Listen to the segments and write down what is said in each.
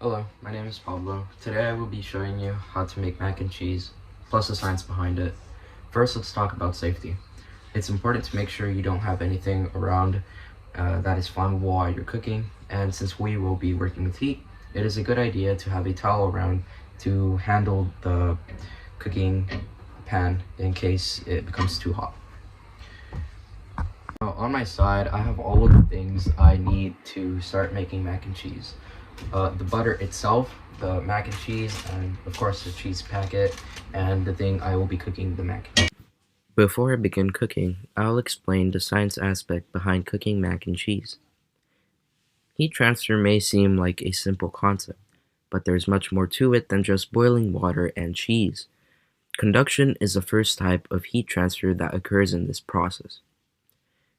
Hello, my name is Pablo. Today I will be showing you how to make mac and cheese, plus the science behind it. First, let's talk about safety. It's important to make sure you don't have anything around that is flammable while you're cooking, and since we will be working with heat, it is a good idea to have a towel around to handle the cooking pan in case it becomes too hot. On my side, I have all of the things I need to start making mac and cheese. The butter itself, the mac and cheese, and of course the cheese packet, and the thing I will be cooking the mac and cheese. Before I begin cooking, I'll explain the science aspect behind cooking mac and cheese. Heat transfer may seem like a simple concept, but there's much more to it than just boiling water and cheese. Conduction is the first type of heat transfer that occurs in this process.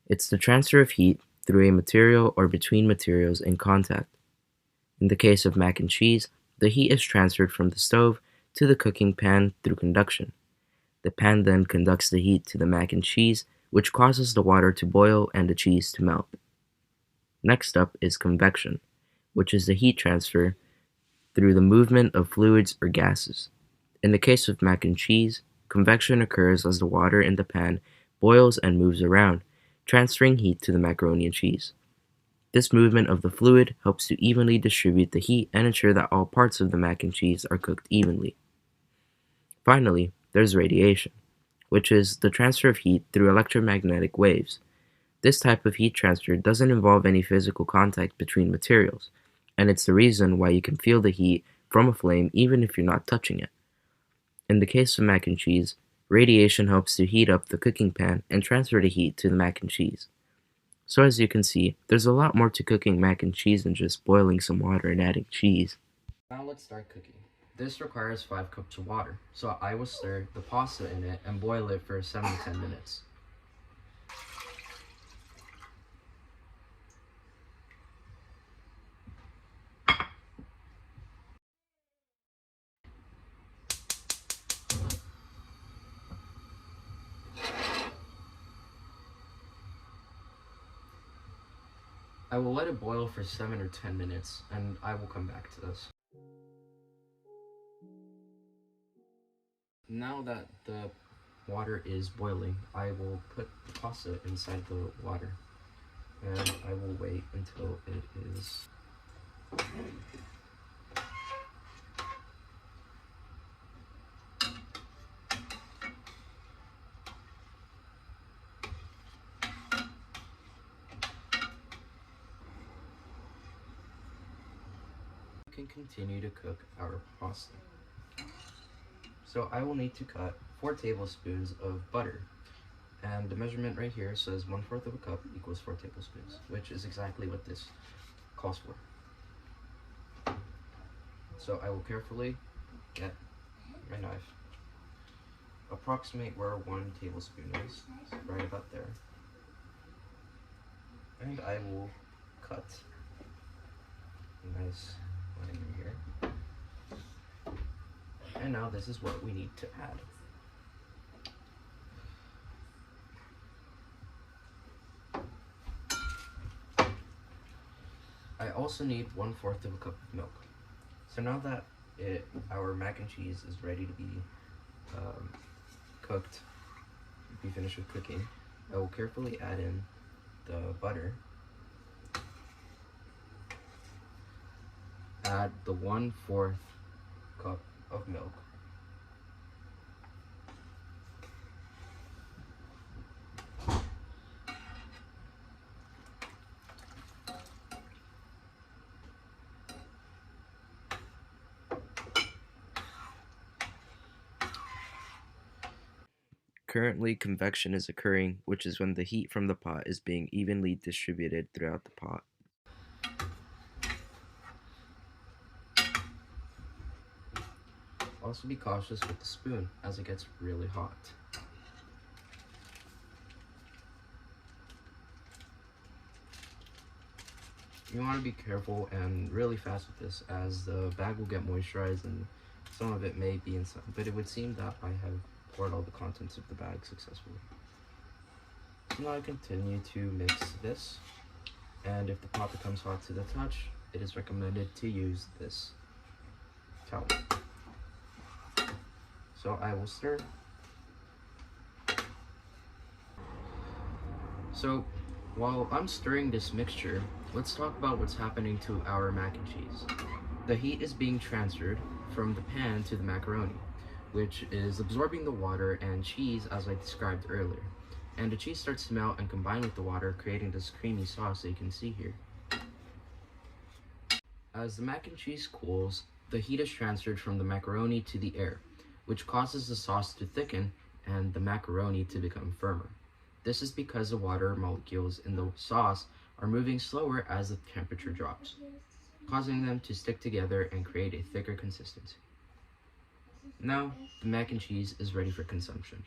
It's the transfer of heat through a material or between materials in contact. In the case of mac and cheese, the heat is transferred from the stove to the cooking pan through conduction. The pan then conducts the heat to the mac and cheese, which causes the water to boil and the cheese to melt. Next up is convection, which is the heat transfer through the movement of fluids or gases. In the case of mac and cheese, convection occurs as the water in the pan boils and moves around, transferring heat to the macaroni and cheese. This movement of the fluid helps to evenly distribute the heat and ensure that all parts of the mac and cheese are cooked evenly. Finally, there's radiation, which is the transfer of heat through electromagnetic waves. This type of heat transfer doesn't involve any physical contact between materials, and it's the reason why you can feel the heat from a flame even if you're not touching it. In the case of mac and cheese, radiation helps to heat up the cooking pan and transfer the heat to the mac and cheese. So as you can see, there's a lot more to cooking mac and cheese than just boiling some water and adding cheese. Now let's start cooking. This requires 5 cups of water, so I will stir the pasta in it and boil it for 7 to 10 minutes. I will let it boil for 7 or 10 minutes, and I will come back to this. Now that the water is boiling, I will put the pasta inside the water, and I will wait until it is we can continue to cook our pasta. So I will need to cut 4 tablespoons of butter. And the measurement right here says 1/4 of a cup equals 4 tablespoons, which is exactly what this calls for. So I will carefully get my knife, approximate where 1 tablespoon is, right about there. And I will cut a nice line in here. And now this is what we need to add. I also need 1/4 of a cup of milk. So now that our mac and cheese is ready to be cooked, be finished with cooking, I will carefully add in the butter, add the 1/4 cup of milk, Currently, convection is occurring, which is when the heat from the pot is being evenly distributed throughout the pot. Also be cautious with the spoon as it gets really hot. You want to be careful and really fast with this as the bag will get moisturized and some of it may be inside, but it would seem that I have poured all the contents of the bag successfully. So now I continue to mix this, and if the pot becomes hot to the touch, it is recommended to use this towel. So I will stir. So while I'm stirring this mixture, let's talk about what's happening to our mac and cheese. The heat is being transferred from the pan to the macaroni, which is absorbing the water and cheese as I described earlier. And the cheese starts to melt and combine with the water, creating this creamy sauce that you can see here. As the mac and cheese cools, the heat is transferred from the macaroni to the air, which causes the sauce to thicken and the macaroni to become firmer. This is because the water molecules in the sauce are moving slower as the temperature drops, causing them to stick together and create a thicker consistency. Now, the mac and cheese is ready for consumption.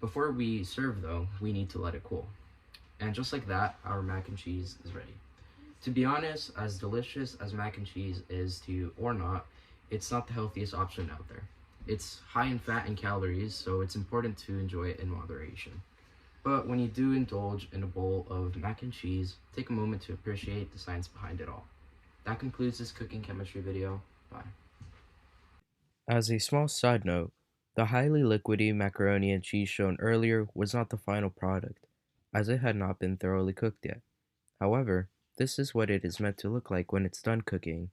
Before we serve though, we need to let it cool. And just like that, our mac and cheese is ready. To be honest, as delicious as mac and cheese is to you or not, it's not the healthiest option out there. It's high in fat and calories, so it's important to enjoy it in moderation. But when you do indulge in a bowl of mac and cheese, take a moment to appreciate the science behind it all. That concludes this cooking chemistry video. Bye. As a small side note, the highly liquidy macaroni and cheese shown earlier was not the final product, as it had not been thoroughly cooked yet. However, this is what it is meant to look like when it's done cooking.